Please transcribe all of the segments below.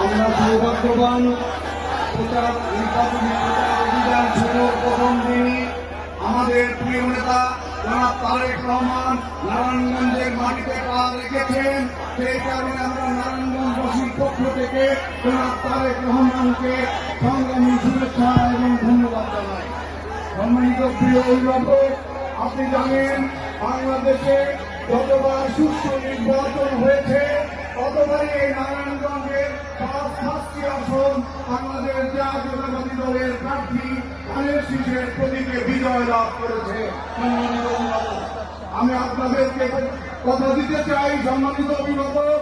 আমরা সৌভাগ্যবান নির্বাচনী প্রচার অভিযান শুরুর প্রথম দিনই আমাদের প্রিয় নেতা জনাব তারেক রহমান নারায়ণগঞ্জের মাটিতে পা রেখেছেন। সেই কারণে আমরা নারায়ণগঞ্জবাসীর পক্ষ থেকে জনাব তারেক রহমানকে সংগ্রামী শুভেচ্ছা এবং ধন্যবাদ জানাই। সম্মানিত প্রিয় অভিভাবক, আপনি জানেন বাংলাদেশে যতবার সুষ্ঠু নির্বাচন হয়েছে ততবারই এই নারায়ণগঞ্জের ৫টি আসন বাংলাদেশ জাতীয়তাবাদী দলের প্রার্থী ধানের শীষের প্রতীকে বিজয় লাভ করেছে। সম্মানিত অভিভাবক, আমি আপনাদেরকে কথা দিতে চাই, সম্মানিত অভিভাবক,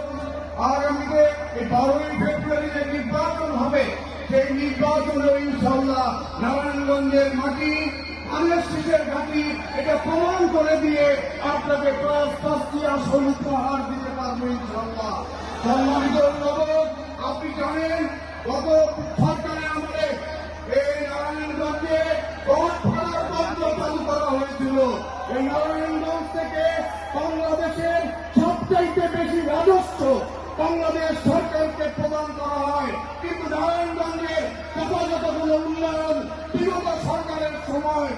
আগামীতে এই 12ই ফেব্রুয়ারি যে নির্বাচন হবে সেই নির্বাচনে ইনশাআল্লাহ নারায়ণগঞ্জের মাটি ধানের শীষের ঘাঁটি এটা প্রমাণ করে দিয়ে আপনাকে ৫টি আসন উপহার দিতে পারবো ইনশাআল্লাহ। সম্মানিত অভিভাবক, আপনি জানেন গত সরকারে আমাদের এই নারায়ণগঞ্জে ভোট ভাড়ার বন্ধ চালু করা হয়েছিল। এই নারায়ণগঞ্জ থেকে বাংলাদেশের সবচাইতে বেশি রাজস্ব বাংলাদেশ সরকারকে প্রদান করা হয়, কিন্তু নারায়ণগঞ্জের যথাযথগুলো উন্নয়ন বিগত সরকারের সময়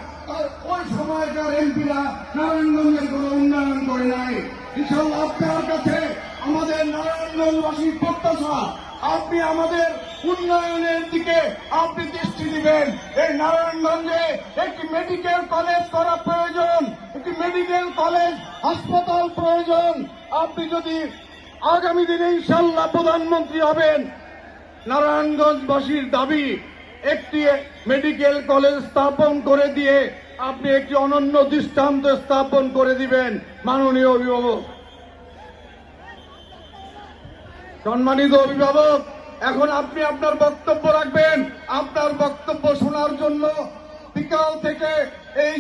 ওই সময়কার এমপিরা নারায়ণগঞ্জের কোনো উন্নয়ন করে নাই। ইনশাআল্লাহ আপনার কাছে আমাদের নারায়ণগঞ্জবাসীর প্রত্যাশা, আপনি আমাদের উন্নয়নের দিকে আপনি দৃষ্টি দিবেন। এই নারায়ণগঞ্জে একটি মেডিকেল কলেজ করা প্রয়োজন, একটি মেডিকেল কলেজ হাসপাতাল প্রয়োজন। আপনি যদি আগামী দিনে ইনশাআল্লাহ প্রধানমন্ত্রী হবেন, নারায়ণগঞ্জবাসীর দাবি একটি মেডিকেল কলেজ স্থাপন করে দিয়ে আপনি একটি অনন্য দৃষ্টান্ত স্থাপন করে দিবেন। মাননীয় অভিভাবক, সম্মানিত অভিভাবক, এখন আপনি আপনার বক্তব্য রাখবেন। আপনার বক্তব্য শোনার জন্য বিকাল থেকে এই